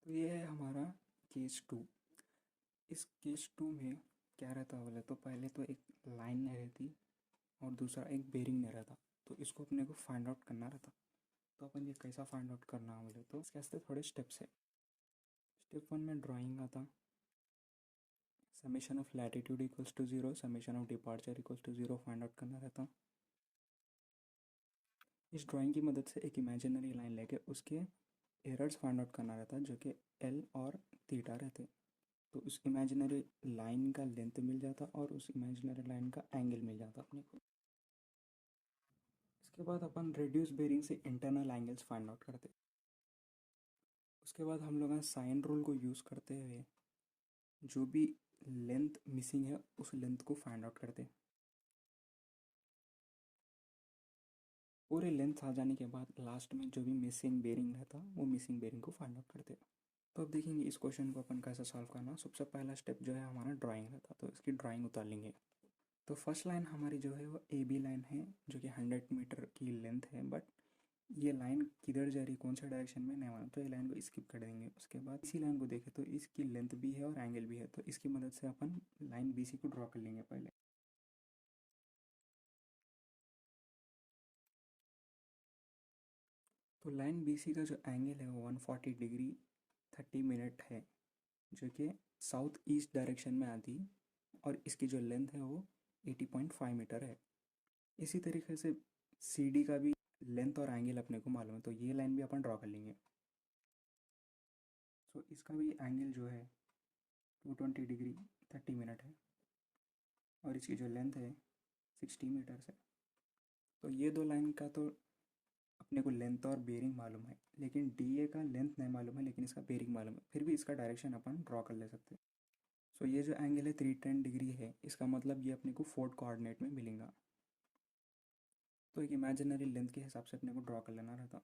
तो ये है हमारा केस टू। इस केस टू में क्या रहता है बोले तो पहले तो एक लाइन नहीं रहती और दूसरा एक बेरिंग नहीं रहता। तो इसको अपने को फाइंड आउट करना रहता। तो अपन ये कैसा फाइंड आउट करना है बोले तो इसके वास्ते थोड़े स्टेप्स है। स्टेप वन में ड्राइंग आता। Summation of latitude equals to zero, summation of departure equals to zero find out करना रहता। इस ड्राइंग की मदद से एक इमेजिनरी लाइन लेके उसके एरर्स फाइंड आउट करना रहता जो कि एल और थीटा रहते। तो उस इमेजिनरी लाइन का लेंथ मिल जाता और उस इमेजिनरी लाइन का एंगल मिल जाता अपने को। इसके बाद अपन रेड्यूस बेरिंग से इंटरनल एंगल्स फाइंड आउट करते। उसके बाद हम लोग साइन रूल को यूज़ करते हुए जो भी लेंथ मिसिंग है उस लेंथ को फाइंड आउट करते। पूरे लेंथ आ जाने के बाद लास्ट में जो भी मिसिंग बेरिंग रहता वो मिसिंग बेरिंग को फाइंड आउट करते। तो अब देखेंगे इस क्वेश्चन को अपन कैसे सॉल्व करना। सबसे पहला स्टेप जो है हमारा ड्राइंग रहता, तो इसकी ड्राइंग उतार लेंगे। तो फर्स्ट लाइन हमारी जो है वो ए बी लाइन है जो कि 100 मीटर की लेंथ है, बट ये लाइन किधर जा रही कौन सा डायरेक्शन में नहीं मालूम, तो ये लाइन को स्किप कर देंगे। उसके बाद इसी लाइन को देखें तो इसकी लेंथ भी है और एंगल भी है, तो इसकी मदद से अपन लाइन बी सी को ड्रॉ कर लेंगे पहले। तो लाइन बी सी का जो एंगल है वो 140 डिग्री 30 मिनट है जो कि साउथ ईस्ट डायरेक्शन में आती, और इसकी जो लेंथ है वो 80.5 मीटर है। इसी तरीके से सी डी का भी लेंथ और एंगल अपने को मालूम है, तो ये लाइन भी अपन ड्रॉ कर लेंगे। सो इसका भी एंगल जो है 220 डिग्री 30 मिनट है और इसकी जो लेंथ है 60 मीटर्स है। तो ये दो लाइन का तो अपने को लेंथ और बेरिंग मालूम है, लेकिन डी ए का लेंथ नहीं मालूम है लेकिन इसका बेरिंग मालूम है, फिर भी इसका डायरेक्शन अपन ड्रॉ कर ले सकते हैं। सो ये जो एंगल है 310 डिग्री है, इसका मतलब ये अपने को फोर्थ कोऑर्डिनेट में मिलेगा। तो एक इमेजिनरी लेंथ के हिसाब से अपने को ड्रॉ कर लेना रहता।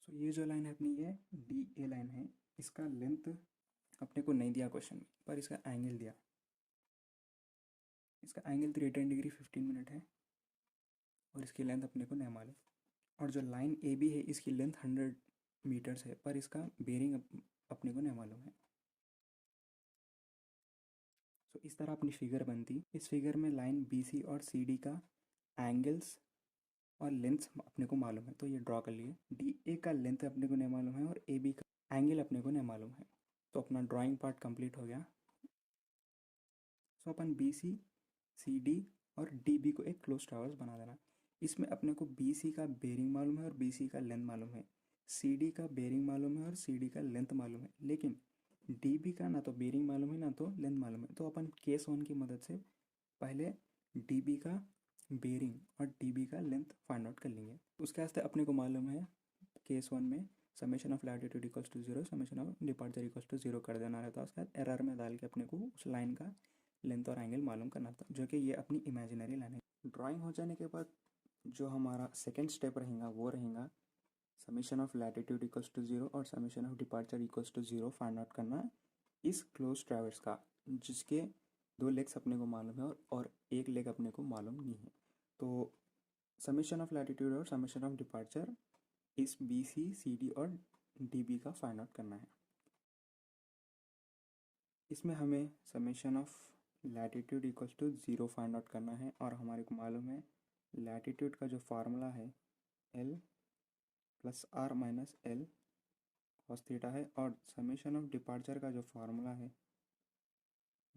सो ये जो लाइन है अपनी ये डी ए लाइन है, इसका लेंथ अपने को नहीं दिया क्वेश्चन में, पर इसका एंगल दिया। इसका एंगल 310 डिग्री 15 मिनट है और इसकी लेंथ अपने को नहीं मालूम। और जो लाइन ए बी है इसकी लेंथ 100 मीटर्स है, पर इसका बेरिंग अपने को नहीं मालूम है। सो इस तरह अपनी फिगर बनती। इस फिगर में लाइन बी सी और सी डी का एंगल्स और लेंथ्स अपने को मालूम है, तो ये ड्रॉ कर लिए। डी ए का लेंथ अपने को नहीं मालूम है और ए बी का एंगल अपने को नहीं मालूम है। तो अपना ड्राइंग पार्ट कंप्लीट हो गया। सो अपन बी सी डी और डी बी को एक क्लोज ट्रावर्स बना देना। इसमें अपने को बी सी का बेरिंग मालूम है और बी सी का लेंथ मालूम है, सी डी का बेरिंग मालूम है और सी डी का लेंथ मालूम है, लेकिन डी बी का ना तो बेरिंग मालूम है ना तो लेंथ मालूम है। तो अपन केस वन की मदद से पहले डी बी का बेरिंग और डी बी का लेंथ फाइंड आउट कर लेंगे। उसके वास्ते अपने को मालूम है केस वन में summation of latitude equals to zero, summation of departure equals to zero कर देना रहता है। उसके बाद एरर में डाल के अपने को उस लाइन का लेंथ और एंगल मालूम करना था, जो कि ये अपनी इमेजिनरी लाइन है। ड्राइंग हो जाने के बाद जो हमारा सेकेंड स्टेप रहेगा वो रहेगा summation of latitude equals to zero और summation of departure equals to zero find out करना इस क्लोज ट्रैवर्स का, जिसके दो लेग्स अपने को मालूम है और एक लेग अपने को मालूम नहीं है। तो समीशन ऑफ लैटिट्यूड और समीशन ऑफ डिपार्चर इस बी सी डी और डी बी का फाइंड आउट करना है। इसमें हमें summation of latitude equals to zero find out करना है, और हमारे को मालूम है लैटिट्यूड का जो फार्मूला है L plus are minus L cos theta है, और समेशन ऑफ डिपार्चर का जो फार्मूला है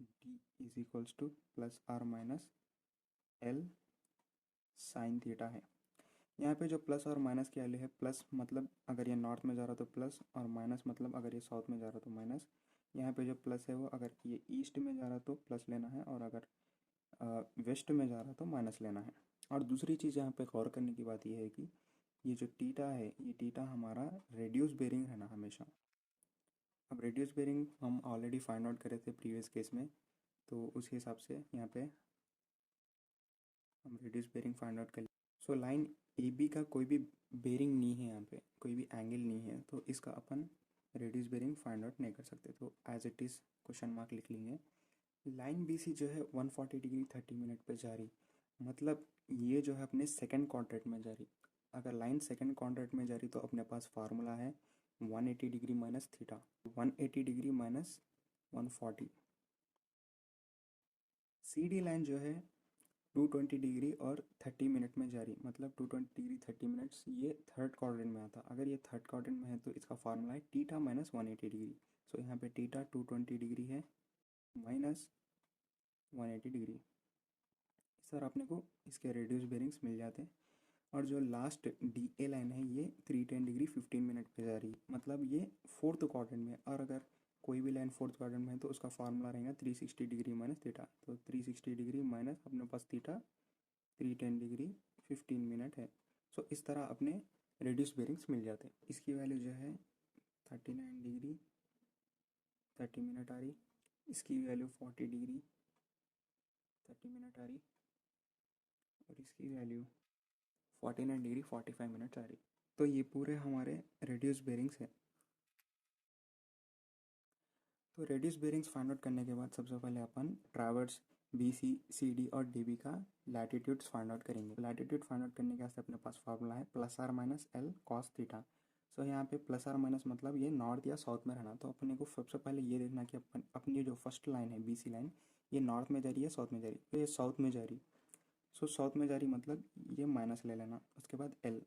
D is equals to plus are minus L sine theta है। यहाँ पे जो प्लस और माइनस की वैल्यू है, प्लस मतलब अगर ये नॉर्थ में जा रहा तो प्लस, और माइनस मतलब अगर ये साउथ में जा रहा तो माइनस। यहाँ पे जो प्लस है वो अगर ये ईस्ट में जा रहा तो प्लस लेना है, और अगर वेस्ट में जा रहा तो माइनस लेना है। और दूसरी चीज़ यहाँ पे गौर करने की बात यह है कि ये जो टीटा है ये टीटा हमारा रेड्यूस बेरिंग रहना हमेशा। अब रेड्यूस बेरिंग हम ऑलरेडी फाइंड आउट करे थे प्रीवियस केस में, तो उस हिसाब से यहाँ पे हम रेड्यूस बेरिंग फाइंड आउट कर। सो लाइन ए बी का कोई भी बेरिंग नहीं है, यहाँ पे कोई भी एंगल नहीं है, तो इसका अपन रेड्यूस बेरिंग फाइंड आउट नहीं कर सकते, तो as it is question mark लिख लेंगे। लाइन बी सी जो है 140 डिग्री 30 मिनट पे जा रही, मतलब ये जो है अपने सेकंड क्वाड्रेंट में जा रही। अगर लाइन सेकंड क्वाड्रेंट में जा रही तो अपने पास फार्मूला है 180 degree minus theta, 180 degree minus 140। C D line जो है 220 डिग्री और 30 मिनट में जारी, मतलब 220 डिग्री 30 मिनट्स, ये थर्ड क्वाड्रेंट में आता। अगर ये थर्ड क्वाड्रेंट में है तो इसका फार्मूला है टीटा माइनस 180 डिग्री। सो यहाँ पे टीटा 220 डिग्री है माइनस 180 डिग्री। सर अपने को इसके रेडियस बेरिंग्स मिल जाते हैं। और जो लास्ट डी ए लाइन है ये 310 डिग्री 15 मिनट पे जा रही है, मतलब ये फोर्थ क्वाड्रेंट में। और अगर कोई भी लाइन फोर्थ क्वाड्रेंट में है तो उसका फार्मूला रहेगा 360 डिग्री माइनस थीटा। तो 360 डिग्री माइनस अपने पास थीटा 310 डिग्री 15 मिनट है। सो इस तरह अपने रेडियस बेरिंग्स मिल जाते हैं। इसकी वैल्यू जो है 39 डिग्री 30 मिनट आ रही, इसकी वैल्यू 40 डिग्री 30 मिनट आ रही, और इसकी वैल्यू 49 डिग्री 45 मिनट आ रही। तो ये पूरे हमारे रेडियस बेरिंग्स हैं। तो रेडियस बेरिंग्स फाइंड आउट करने के बाद सबसे पहले अपन traverse B C C D और डी बी का लैटिट्यूड्स फाइंड आउट करेंगे। लैटिट्यूड फाइंड आउट करने के वास्ते अपने पास फार्मूला है plus are minus L cos theta. So यहाँ पे प्लस आर माइनस मतलब ये नॉर्थ या साउथ में रहना। तो अपने को सबसे पहले ये देखना कि अपनी जो फर्स्ट लाइन है बी सी लाइन, ये नॉर्थ में जा रही है साउथ में जा रही है। तो ये साउथ में जा रही, सो साउथ में जा रही मतलब ये माइनस ले लेना। उसके बाद एल,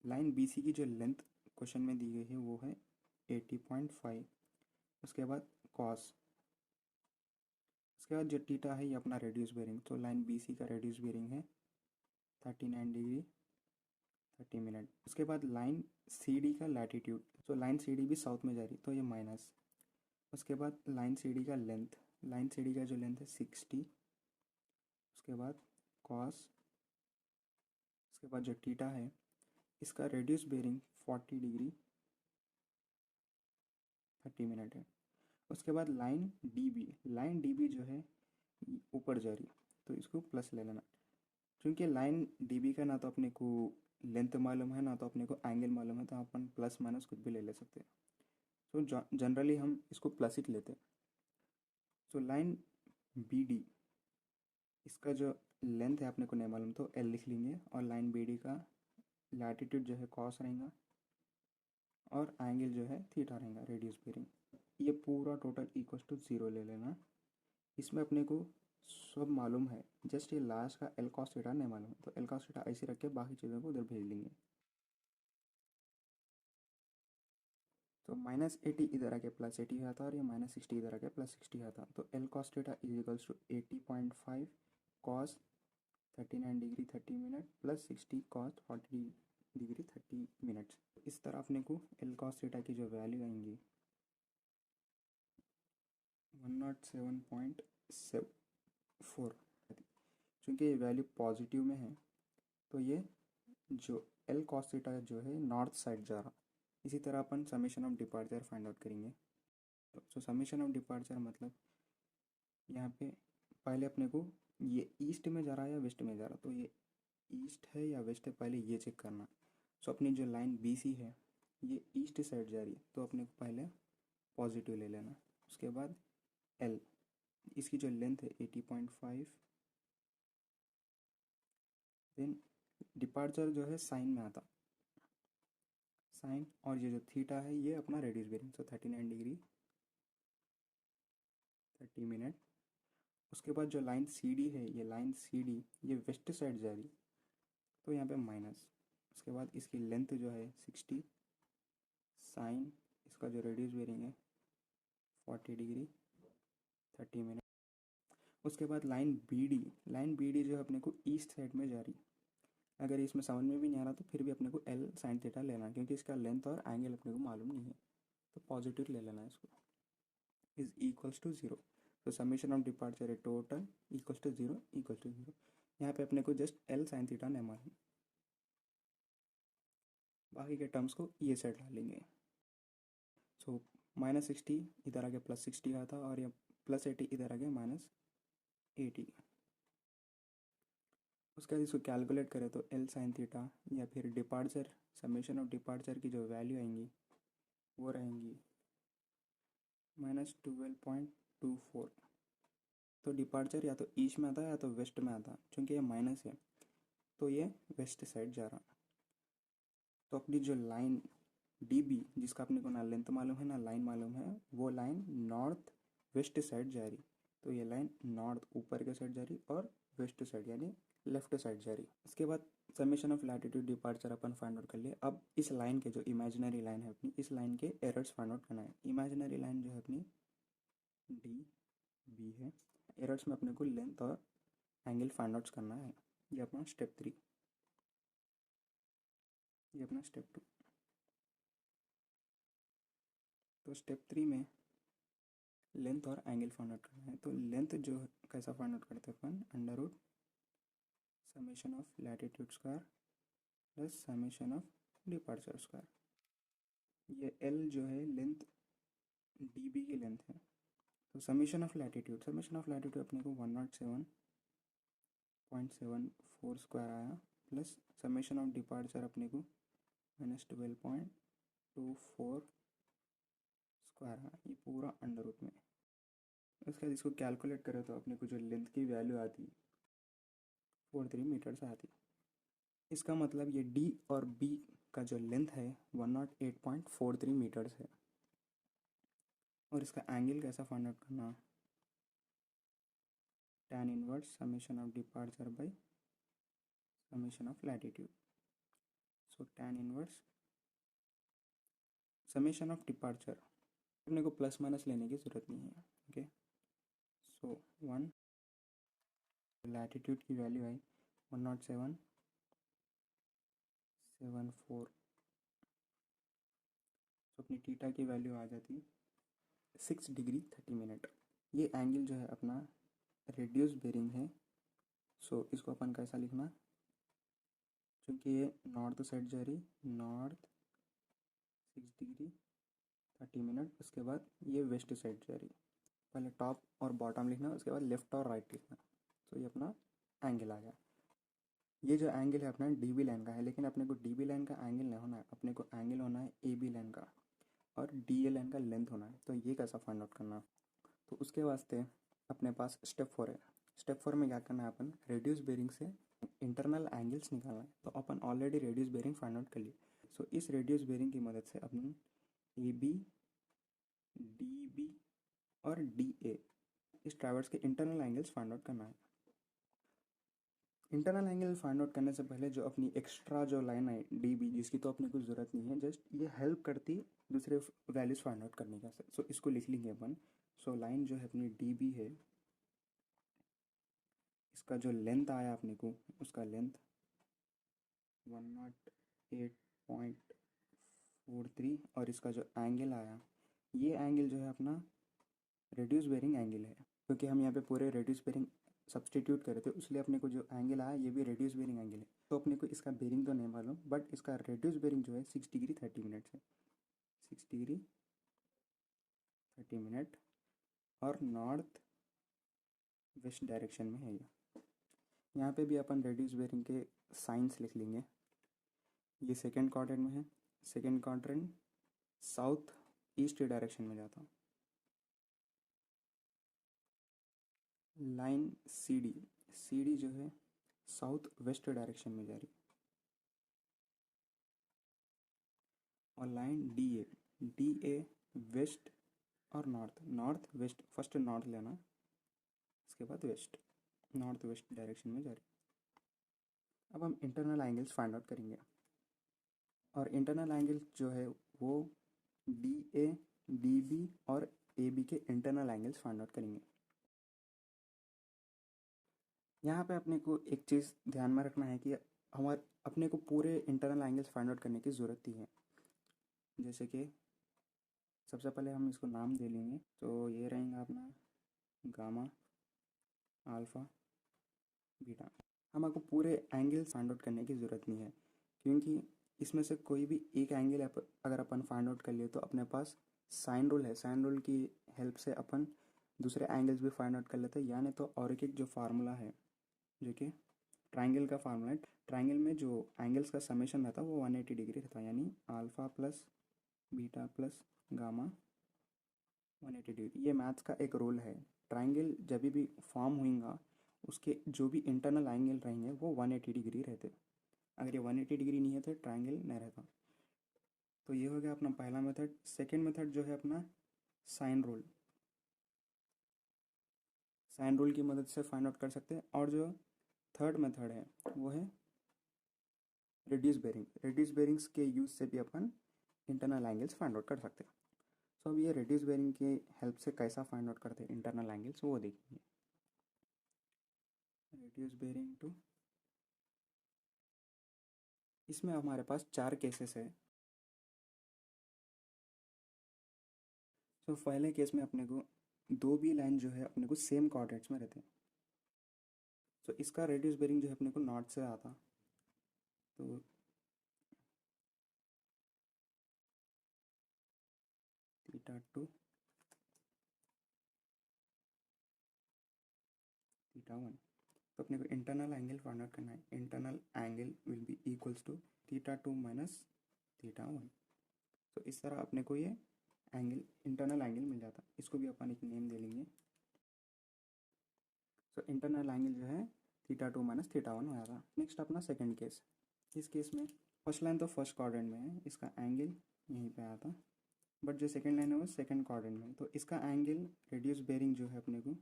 लाइन बी सी की जो लेंथ क्वेश्चन में दी गई है वो है 80.5। उसके बाद कॉस, उसके बाद जो टीटा है ये अपना रेडियस बेरिंग। तो लाइन बी सी का रेडियस बेरिंग है 39 डिग्री 30 मिनट। उसके बाद लाइन सी डी का लैटिट्यूड, तो लाइन सी डी भी साउथ में जा रही तो ये माइनस। उसके बाद लाइन सी डी का लेंथ, लाइन सी डी का जो लेंथ है 60। उसके बाद कॉस, उसके बाद जो टीटा है इसका रेडियस बेरिंग 40 डिग्री 30 मिनट है। उसके बाद line D B, line D B जो है ऊपर जा रही तो इसको प्लस ले लेना। क्योंकि लाइन डी बी का ना तो अपने को लेंथ मालूम है ना तो अपने को एंगल मालूम है, तो अपन प्लस माइनस कुछ भी ले सकते हैं। सो जनरली हम इसको प्लस ही लेते हैं। सो लाइन बी डी, इसका जो लेंथ है अपने को नहीं मालूम तो एल लिख लेंगे, और लाइन बी डी का लैटिट्यूड जो है कॉस रहेगा और एंगल जो है थीटा रहेगा रेडियस बेरिंग। ये पूरा टोटल इक्वल टू 0 ले लेना। इसमें अपने को सब मालूम है, जस्ट ये लास्ट का एल कॉस थीटा नहीं मालूम है, तो एल कॉस थीटा ऐसे रख के बाकी चीज़ों को उधर भेज देंगे। तो -80 इधर आके +80 आता और ये -60 इधर आके +60 आता। तो L cos theta is equals to 80.5 cos 39 degree 30 minute plus 60 cos 40 degree 30 minutes. इस तरह अपने को एल कॉस थीटा की जो वैल्यू आएंगी 107.4। चूँकि ये वैल्यू पॉजिटिव में है तो ये जो एल कॉस थीटा जो है नॉर्थ साइड जा रहा। इसी तरह अपन summation of departure find out करेंगे। तो समेशन ऑफ डिपार्चर मतलब यहाँ पे पहले अपने को ये ईस्ट में जा रहा है या वेस्ट में जा रहा, तो ये ईस्ट है या वेस्ट है पहले ये चेक करना। सो अपनी जो लाइन बी सी है ये ईस्ट साइड जा रही है तो अपने को पहले पॉजिटिव ले लेना। उसके बाद एल, इसकी जो लेंथ है 80.5, देन डिपार्चर जो है साइन में आता, साइन, और ये जो थीटा है ये अपना रेडियस बेरिंग। सो 39 डिग्री 30 मिनट। उसके बाद जो लाइन सी डी है, ये लाइन सी डी ये वेस्ट साइड जा रही तो यहाँ पे माइनस। उसके बाद इसकी लेंथ जो है 60, साइन इसका जो रेडियस बेरिंग है 40 डिग्री 30 मिनट। उसके बाद line B D, line B D जो है अपने को ईस्ट साइड में जा रही। अगर इसमें समझ में भी नहीं आ रहा तो फिर भी अपने को एल साइन थीटा लेना, क्योंकि इसका लेंथ और एंगल अपने को मालूम नहीं है, तो पॉजिटिव ले लेना इसको। Is equals to 0। तो समेशन ऑफ डिपार्चर है total equals to 0 equals to 0। यहाँ पे अपने को जस्ट एल साइन थीटा नहीं मालूम, बाकी के टर्म्स को ये साइड ला लेंगे। सो -60 इधर आगे +60 आता और ये +80 इधर आगे -80। उसके बाद इसको कैलकुलेट करें तो एल साइन थीटा या फिर डिपार्चर, समेशन ऑफ डिपार्चर की जो वैल्यू आएंगी वो रहेंगी -12.24। तो डिपार्चर या तो ईस्ट में आता है या तो वेस्ट में आता, क्योंकि ये माइनस है तो ये वेस्ट साइड जा रहा। तो अपनी जो लाइन डी बी जिसका अपने को ना लेंथ मालूम है ना लाइन मालूम है, वो लाइन नॉर्थ वेस्ट साइड जा रही, तो ये लाइन नॉर्थ ऊपर के साइड जा रही और वेस्ट साइड यानी लेफ्ट साइड जा रही। इसके बाद summation of latitude departure upon find out कर लिए। अब इस लाइन के जो इमेजिनरी लाइन है अपनी, इस लाइन के एरर्स फाइंड आउट करना है। इमेजिनरी लाइन जो है अपनी डी बी है, एरर्स में अपने को लेंथ और एंगल फाइंड आउट करना है। ये अपना स्टेप 3, ये अपना स्टेप 2। तो स्टेप 3 में लेंथ और एंगल फाइंड आउट करना है। तो लेंथ जो कैसा फाइंड आउट करते हैं अपन, under root summation of latitude square plus summation of departure square. ये एल जो है लेंथ डी बी की लेंथ है। तो समेशन ऑफ लैटिट्यूड अपने को 107.74 स्क्वायर आया, प्लस समेशन ऑफ डिपार्चर अपने को -12.24 स्क्वायर आया, ये पूरा अंडर रूट में। उसके बाद इसको कैलकुलेट करें तो अपने को जो लेंथ की वैल्यू आती 43 मीटर्स आती। इसका मतलब ये डी और बी का जो लेंथ है 108.43 मीटर्स है। और इसका एंगल कैसा फाइंड आउट करना, tan inverse summation of departure by summation of latitude. So tan inverse summation of departure अपने को प्लस माइनस लेने की ज़रूरत नहीं है। ओके, सो 1 लैटिट्यूड की वैल्यू आई 107.74, तो अपनी थीटा की वैल्यू आ जाती 6 डिग्री 30 मिनट। ये एंगल जो है अपना रेडियस बेरिंग है। सो इसको अपन कैसा लिखना, क्योंकि ये नॉर्थ साइड जा रही, नॉर्थ 6 डिग्री 30 मिनट, उसके बाद ये वेस्ट साइड जा रही। पहले टॉप और बॉटम लिखना, उसके बाद लेफ्ट और राइट लिखना। तो ये अपना एंगल आ गया। ये जो एंगल है अपना डी बी लाइन का है, लेकिन अपने को डी बी लाइन का एंगल नहीं होना है, अपने को एंगल होना है ए बी लाइन का और डी ए लाइन का लेंथ होना है। तो ये कैसा फाइंड आउट करना, तो उसके वास्ते अपने पास स्टेप 4 है। स्टेप 4 में क्या करना है, अपन रेड्यूस बेरिंग से इंटरनल एंगल्स निकालना है। तो अपन already reduce bearing find out कर लिए। सो इस रेड्यूस बेरिंग की मदद से अपन ए बी डी बी और डी ए इस ट्रैवर्स के इंटरनल एंगल्स फाइंड आउट करना है। इंटरनल एंगल फाइंड आउट करने से पहले जो अपनी एक्स्ट्रा जो लाइन है डी बी, जिसकी तो अपने को ज़रूरत नहीं है, जस्ट ये हेल्प करती दूसरे वैल्यूज़ फाइंड आउट करने का। सो इसको लिख लेंगे अपन। सो लाइन जो है अपनी डी बी है, इसका जो लेंथ आया अपने को, उसका लेंथ 108.43 और इसका जो एंगल आया, ये एंगल जो है अपना रेड्यूस बेरिंग एंगल है, क्योंकि हम यहाँ पे पूरे रेड्यूस बेरिंग सब्सटीट्यूट करे थे, इसलिए अपने को जो एंगल आया ये भी रेड्यूस बेरिंग एंगल है। तो अपने को इसका बेरिंग तो नहीं मालूम, बट इसका रेड्यूस बेरिंग जो है 6 डिग्री 30 मिनट है, 6 डिग्री 30 मिनट और नॉर्थ वेस्ट डायरेक्शन में है ये। यहाँ पे भी अपन रेड्यूस बेरिंग के साइंस लिख लेंगे। ये सेकेंड क्वाड्रेंट में है, second quadrant south east direction में जाता हूँ। लाइन सी डी जो है साउथ वेस्ट डायरेक्शन में जा रही, और लाइन डी ए वेस्ट और नॉर्थ वेस्ट, फर्स्ट नॉर्थ लेना, इसके बाद वेस्ट, नॉर्थ वेस्ट डायरेक्शन में जा रही। अब हम इंटरनल एंगल्स फाइंड आउट करेंगे, और इंटरनल एंगल जो है वो डी ए डी बी और ए बी के इंटरनल एंगल्स फाइंड आउट करेंगे। यहाँ पे अपने को एक चीज़ ध्यान में रखना है कि हमारे अपने को पूरे इंटरनल एंगल्स फाइंड आउट करने की ज़रूरत ही है। जैसे कि सबसे पहले हम इसको नाम दे लेंगे, तो ये रहेगा अपना गामा, अल्फ़ा, बीटा। हमको पूरे एंगल्स फाइंड आउट करने की ज़रूरत नहीं है, क्योंकि इसमें से कोई भी एक एंगल अगर अपन फाइंड आउट कर लिए तो अपने पास साइन रूल है, साइन रूल की हेल्प से अपन दूसरे एंगल्स भी फाइंड आउट कर लेते हैं। यानी तो और एक जो फार्मूला है, जो कि ट्राइंगल का फार्मूला है, ट्राइंगल में जो एंगल्स का समेशन रहता है वो 180 डिग्री रहता है, यानी alpha plus beta plus gamma 180 degree. ये मैथ्स का एक रूल है। ट्राइंगल जब भी फॉर्म होगा उसके जो भी इंटरनल एंगल रहेंगे वो 180 डिग्री रहते। अगर ये 180 डिग्री नहीं है तो ट्राइंगल नहीं रहता। तो ये हो गया अपना पहला मेथड। सेकेंड मेथड जो है अपना साइन रूल, साइन रूल की मदद से फाइंड आउट कर सकते हैं। और जो थर्ड मेथड है वो है रिड्यूस बेरिंग। रिड्यूस बेरिंग्स के यूज़ से भी अपन इंटरनल एंगल्स फाइंड आउट कर सकते हैं। सो अब ये रिड्यूस बेरिंग की हेल्प से कैसा फाइंड आउट करते हैं इंटरनल एंगल्स वो देखेंगे। रिड्यूस बेरिंग टू, इसमें हमारे पास 4 केसेस है। तो पहले केस में अपने को दो भी लाइन जो है अपने को सेम कोऑर्डिनेट्स में रहते हैं। तो इसका रेडियस बेरिंग जो है अपने को नॉर्थ से आता, तो थीटा 2 थीटा 1। तो अपने को इंटरनल एंगल फाइंड आउट करना है। Internal angle will be equals to theta 2 minus theta 1। तो इस तरह अपने को ये एंगल इंटरनल एंगल मिल जाता। इसको भी अपन एक नेम दे लेंगे। तो इंटरनल एंगल जो है थीटा 2 माइनस थीटा 1 हो जाता। नेक्स्ट अपना सेकंड केस। इस केस में फर्स्ट लाइन तो फर्स्ट क्वाड्रेंट में है, इसका एंगल यहीं पे आता, बट जो सेकंड लाइन है वो सेकंड क्वाड्रेंट में है। तो इसका एंगल रेडियस बेरिंग जो है अपने को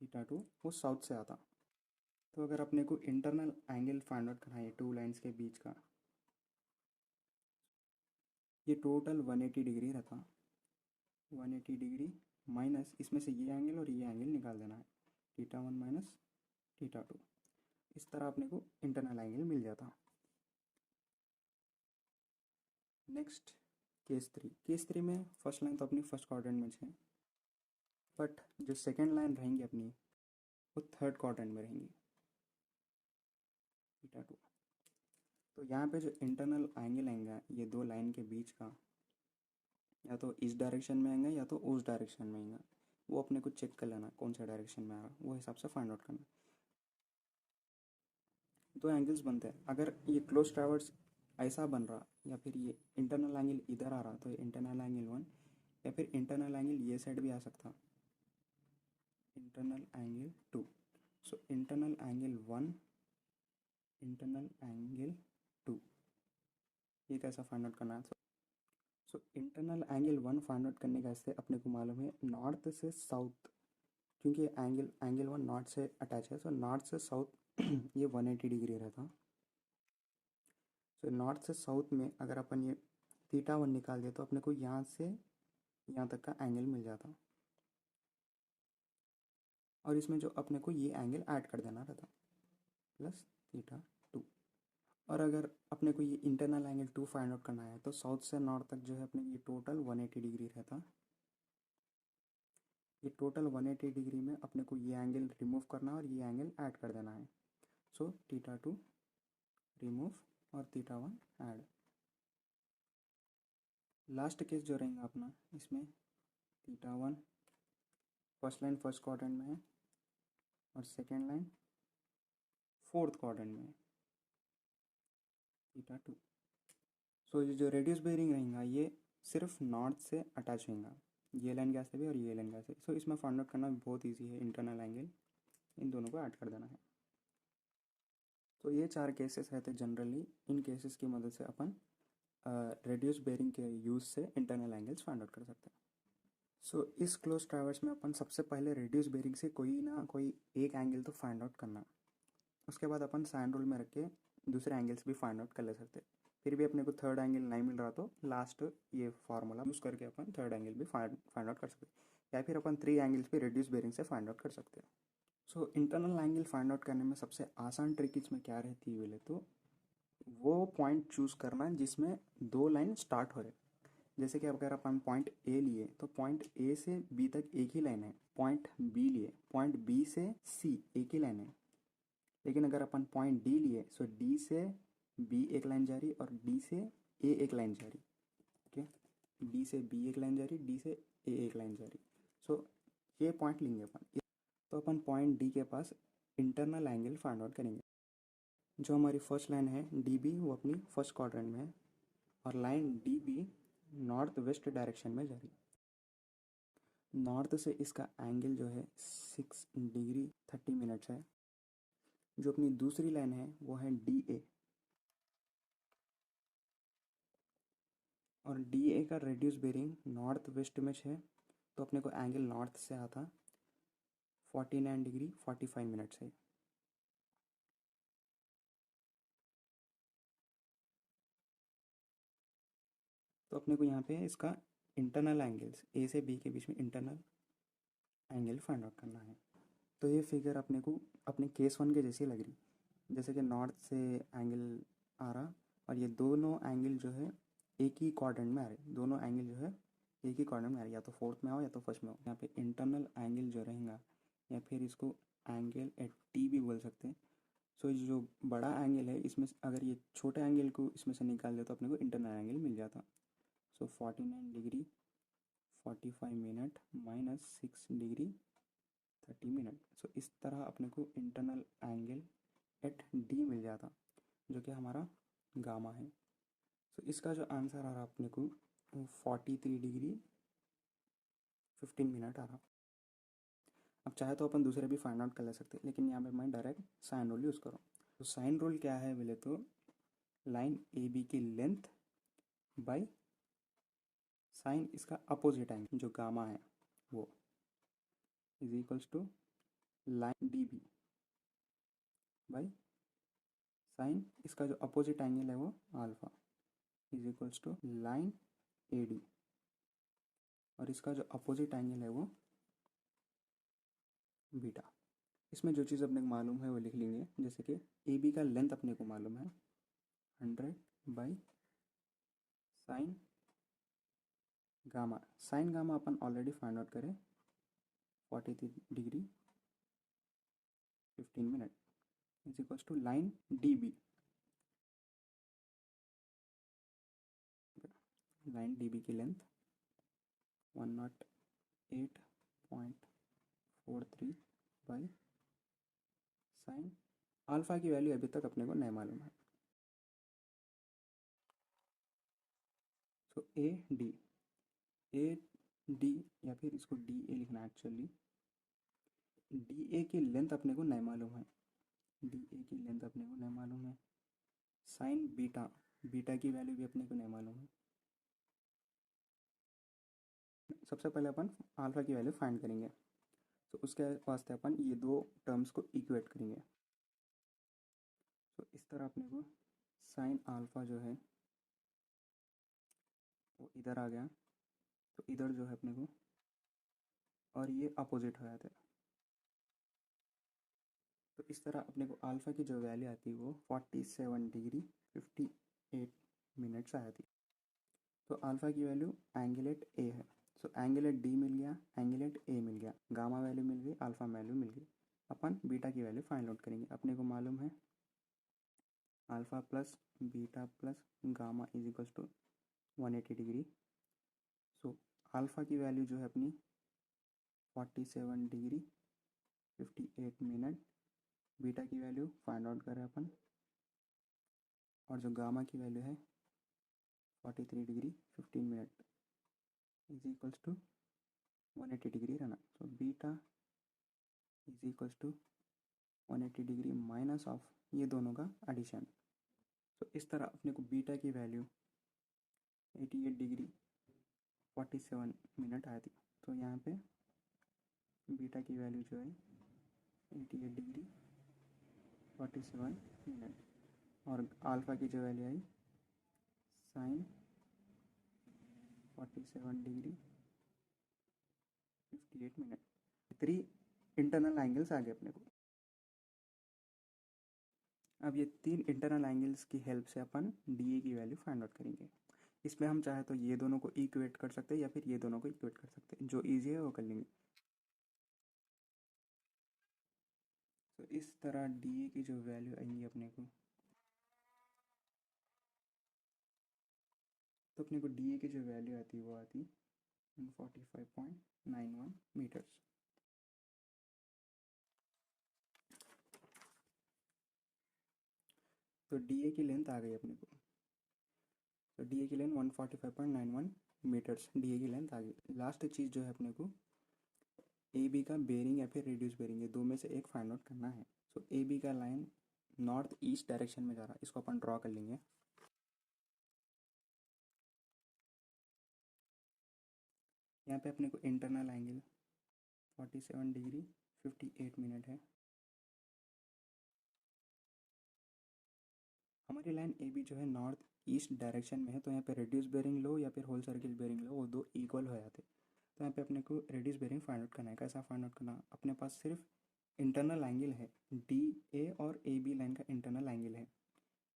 थीटा 2 वो साउथ से आता। तो अगर अपने को इंटरनल एंगल फाइंड आउट करना है टू लाइन्स के बीच का, ये टोटल 180 डिग्री रहता। 180 डिग्री माइनस इसमें से ये एंगल और ये एंगल निकाल देना है, थीटा 1 माइनस थीटा 2। इस तरह अपने को इंटरनल एंगल मिल जाता। Next case 3। केस 3 में फर्स्ट लाइन तो अपनी फर्स्ट क्वाड्रेंट में है, बट जो सेकेंड लाइन रहेंगी अपनी वो थर्ड क्वाड्रेंट में रहेंगी, थीटा 2। तो यहाँ पे जो इंटरनल एंगल आएगा ये दो लाइन के बीच का, या तो इस डायरेक्शन में आएगा या तो उस डायरेक्शन में आएगा। वो अपने को चेक कर लेना कौन सा डायरेक्शन में आ रहा, वो हिसाब से फाइंड आउट करना। दो एंगल्स बनते हैं, अगर ये क्लोज ट्रावर्स ऐसा बन रहा या फिर ये इंटरनल एंगल इधर आ रहा तो ये इंटरनल एंगल 1, या फिर इंटरनल एंगल ये साइड भी आ सकता, internal angle 2। So internal angle 1, internal angle 2, ये कैसा फाइंड आउट करना है। So internal angle 1 find out करने का इससे अपने को मालूम है नॉर्थ से साउथ, क्योंकि एंगल 1 नॉर्थ से अटैच है। सो नॉर्थ से साउथ ये 180 डिग्री रहता। सो नॉर्थ से साउथ में अगर अपन ये थीटा 1 निकाल दे तो अपने को यहाँ से यहाँ तक का एंगल मिल जाता, और इसमें जो अपने को ये एंगल ऐड कर देना रहता प्लस थीटा 2। और अगर अपने को ये इंटरनल एंगल 2 फाइंड आउट करना है तो साउथ से नॉर्थ तक जो है अपने ये टोटल 180 डिग्री रहता। ये टोटल 180 डिग्री में अपने को ये एंगल रिमूव करना और ये एंगल ऐड कर देना है। सो थीटा 2 रिमूव और थीटा 1 ऐड। लास्ट केस जो रहेगा अपना, इसमें theta 1 first line first quadrant में है और सेकेंड लाइन फोर्थ क्वाड्रेंट में है, थीटा 2। सो ये जो रेडियस बेरिंग रहेगा ये सिर्फ नॉर्थ से अटैच होगा, ये लाइन गैस से भी और ये लाइन गैस से। सो इसमें फाइंड आउट करना बहुत ईजी है, इंटरनल एंगल इन दोनों को ऐड कर देना है। तो ये 4 केसेस रहते हैं जनरली। इन केसेस की मदद से अपन रेडियस बेरिंग के यूज़ से इंटरनल एंगल्स फाइंड आउट कर सकते हैं। सो इस क्लोज ट्रावर्स में अपन सबसे पहले रेडियस बेरिंग से कोई ना कोई एक एंगल तो फाइंड आउट करना, उसके बाद अपन साइन रूल में रख के दूसरे एंगल्स भी फाइंड आउट कर ले सकते हैं। फिर भी अपने को थर्ड एंगल नहीं मिल रहा तो लास्ट ये फार्मूला यूज़ करके अपन थर्ड एंगल भी फाइंड आउट कर सकते हैं, या फिर अपन 3 एंगल्स भी रेडियस बेरिंग से फाइंड आउट कर सकते हैं। So internal angle find out करने में सबसे आसान ट्रिक इसमें क्या रहती है बोले तो वो पॉइंट चूज़ करना जिसमें दो लाइन स्टार्ट हो रहे। जैसे कि अगर अपन पॉइंट ए लिए तो पॉइंट ए से बी तक एक ही लाइन है, पॉइंट बी लिए पॉइंट बी से सी एक ही लाइन है। लेकिन अगर अपन पॉइंट डी लिए सो डी से बी एक लाइन जा रही और डी से ए एक लाइन जा रही, ओके, डी से बी एक लाइन जा रही, डी से ए एक लाइन जा रही। सो ये पॉइंट लेंगे अपन, तो अपन पॉइंट डी के पास इंटरनल एंगल फाइंड आउट करेंगे। जो हमारी फर्स्ट लाइन है डी बी वो अपनी फर्स्ट क्वाड्रेंट में है और line D B north west direction में जा रही। नॉर्थ से इसका एंगल जो है 6 डिग्री 30 मिनट्स है। जो अपनी दूसरी लाइन है वो है डी ए, और डी ए का रेड्यूस बेरिंग नॉर्थ वेस्ट में है, तो अपने को एंगल नॉर्थ से आता 49 डिग्री 45 मिनट से। तो अपने को यहाँ पे इसका इंटरनल एंगल्स ए से बी के बीच में इंटरनल एंगल फाइंड आउट करना है। तो ये फिगर अपने को अपने केस वन के जैसी लग रही, जैसे कि नॉर्थ से एंगल आ रहा और ये दोनों एंगल जो है एक ही क्वाड्रेंट में आ रहे, दोनों एंगल जो है एक ही क्वाड्रेंट में आ रही, या तो फोर्थ में आओ या तो फर्स्ट में हो। यहाँ पे इंटरनल एंगल जो रहेगा, या फिर इसको एंगल एट टी भी बोल सकते हैं। सो जो बड़ा एंगल है इसमें अगर ये छोटे एंगल को इसमें से निकाल दे तो अपने को इंटरनल एंगल मिल जाता। So 49 degree 45 minute minus 6 degree 30 minute. So इस तरह अपने को इंटरनल एंगल एट डी मिल जाता, जो कि हमारा गामा है। सो इसका जो आंसर आ रहा अपने को 43 डिग्री 15 मिनट आ रहा। अब चाहे तो अपन दूसरे भी फाइंड आउट कर ले सकते, लेकिन यहाँ पे मैं डायरेक्ट साइन रूल यूज़ करूँ। तो साइन रूल क्या है बोले तो लाइन ए बी की लेंथ बाई साइन इसका अपोजिट एंगल जो गामा है वो is equals to line D B by sine इसका जो अपोजिट एंगल है वो alpha is equals to line A D, और इसका जो अपोजिट एंगल है वो बीटा। इसमें जो चीज़ अपने को मालूम है वो लिख लेंगे, जैसे कि ए बी का लेंथ अपने को मालूम है 100 by sine gamma. Sine gamma अपन ऑलरेडी फाइंड आउट करें 43 degree 15 minute is equals to line D B, line D B की लेंथ 108.43 बाई साइन अल्फ़ा की वैल्यू अभी तक अपने को नहीं मालूम है। सो ए डी या फिर इसको डी ए लिखना है एक्चुअली। डी ए की लेंथ अपने को नहीं मालूम है, डी ए की लेंथ अपने को नहीं मालूम है। साइन बीटा, बीटा की वैल्यू भी अपने को नहीं मालूम है। सबसे पहले अपन अल्फ़ा की वैल्यू फाइंड करेंगे, तो उसके वास्ते अपन ये दो टर्म्स को इक्वेट करेंगे। तो इस तरह अपने को साइन अल्फ़ा जो है वो इधर आ गया, तो इधर जो है अपने को, और ये अपोजिट हो जाते हैं। तो इस तरह अपने को अल्फ़ा की जो वैल्यू आती है वो 47 डिग्री 58 मिनट्स आती। तो अल्फ़ा की वैल्यू एंगल ए है, सो एंगल डी मिल गया, एंगल ए मिल गया, गामा वैल्यू मिल गई, अल्फ़ा वैल्यू मिल गई। अपन बीटा की वैल्यू फाइंड आउट करेंगे। अपने को मालूम है alpha plus beta plus gamma is equals to 180 degree. So alpha की वैल्यू जो है अपनी 47 डिग्री 58 मिनट, बीटा की वैल्यू फाइंड आउट करें अपन, और जो गामा की वैल्यू है 43 degree 15 minute is equals to 180 degree रहना। So beta is equals to 180 degree minus of ये दोनों का एडिशन। तो इस तरह अपने को बीटा की वैल्यू 88 डिग्री 47 मिनट आती। तो यहाँ पे बीटा की वैल्यू जो है 88 डिग्री 47 मिनट, और अल्फ़ा की जो वैल्यू आई sine 47 degree 58 minute. 3 internal angles आ गए अपने को। अब ये 3 इंटरनल एंगल्स की हेल्प से अपन डी ए की वैल्यू फाइंड आउट करेंगे। इसमें हम चाहे तो ये दोनों को इक्वेट कर सकते हैं या फिर ये दोनों को इक्वेट कर सकते हैं, जो ईजी है वो कर लेंगे। तो इस तरह डी ए की जो वैल्यू आएंगी अपने को, तो अपने को डी ए की जो वैल्यू आती है वो आती 145.91 मीटर्स। तो डी ए की लेंथ आ गई अपने को, तो डी ए की लेंथ 145.91 मीटर्स डी ए की लेंथ आ गई। लास्ट चीज़ जो है अपने को ए बी का बेरिंग या फिर रेड्यूस बेरिंग, ये दो में से एक फाइंड आउट करना है। सो ए बी का लाइन नॉर्थ ईस्ट डायरेक्शन में जा रहा है, इसको अपन ड्रॉ कर लेंगे। यहाँ पे अपने को इंटरनल एंगल 47 डिग्री 58 मिनट है। हमारी लाइन ए बी जो है नॉर्थ ईस्ट डायरेक्शन में है, तो यहाँ पे रेड्यूस बेरिंग लो या फिर होल सर्किल बेरिंग लो, वो दो इक्वल हो जाते। तो यहाँ पे अपने को रेड्यूस बेरिंग फाइंड आउट करना है। कैसा फाइंड आउट करना, अपने पास सिर्फ इंटरनल एंगल है, डी ए और ए बी लाइन का इंटरनल एंगल है।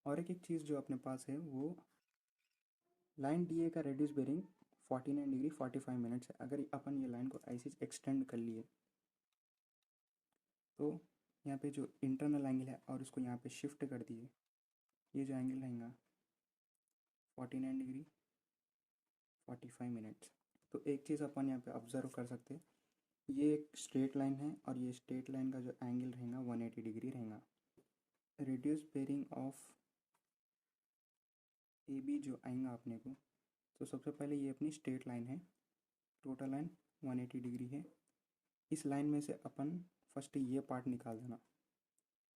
और एक चीज़ जो अपने पास है वो लाइन डी ए का रेड्यूस बेरिंग 49 डिग्री 45 मिनट्स है। अगर अपन ये लाइन को ऐसे एक्सटेंड कर लिए तो यहाँ पे जो इंटरनल एंगल है और उसको यहाँ पे शिफ्ट कर दिए, ये जो एंगल रहेगा 49 डिग्री 45 मिनट्स। तो एक चीज़ अपन यहाँ पे ऑब्जर्व कर सकते हैं, ये एक स्ट्रेट लाइन है और ये स्ट्रेट लाइन का जो एंगल रहेगा 180 डिग्री रहेगा। Reduce bearing of A B जो आएगा अपने को, तो सबसे पहले ये अपनी स्ट्रेट लाइन है, टोटल लाइन 180 डिग्री है। इस लाइन में से अपन फर्स्ट ये पार्ट निकाल देना,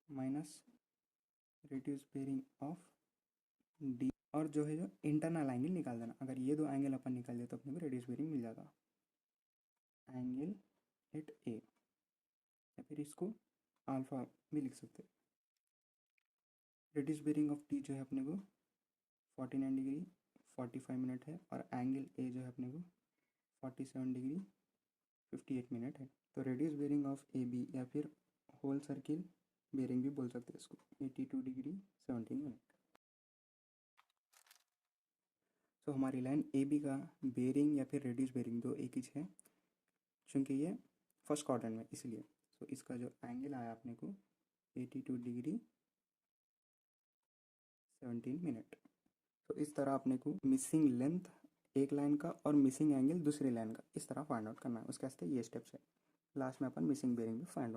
minus reduce bearing of D, और जो है जो इंटरनल एंगल निकाल देना। अगर ये दो एंगल अपन निकाल दे तो अपने को रेड्यूस बेरिंग मिल जाएगा, एंगल एट ए, या फिर इसको अल्फा भी लिख सकते हैं। रेड्यूस बेरिंग ऑफ डी जो है अपने को 49 डिग्री 45 मिनट है, और एंगल ए जो है अपने को 47 डिग्री 58 मिनट है। तो reduce bearing of A B या फिर होल सर्किल बेरिंग भी बोल सकते हैं इसको, 82 डिग्री 17 मिनट। तो हमारी लाइन ए बी का बेरिंग या फिर रेड्यूस बेरिंग दो एक ही है, चूँकि ये फर्स्ट क्वाड्रेंट में इसलिए। तो इसका जो एंगल आया अपने को 82 डिग्री 17 मिनट। तो इस तरह अपने को मिसिंग लेंथ एक लाइन का और मिसिंग एंगल दूसरी लाइन का इस तरह फाइंड आउट करना है। उसके वास्ते ये स्टेप्स है। लास्ट में अपन मिसिंग बेरिंग भी फाइंड आउट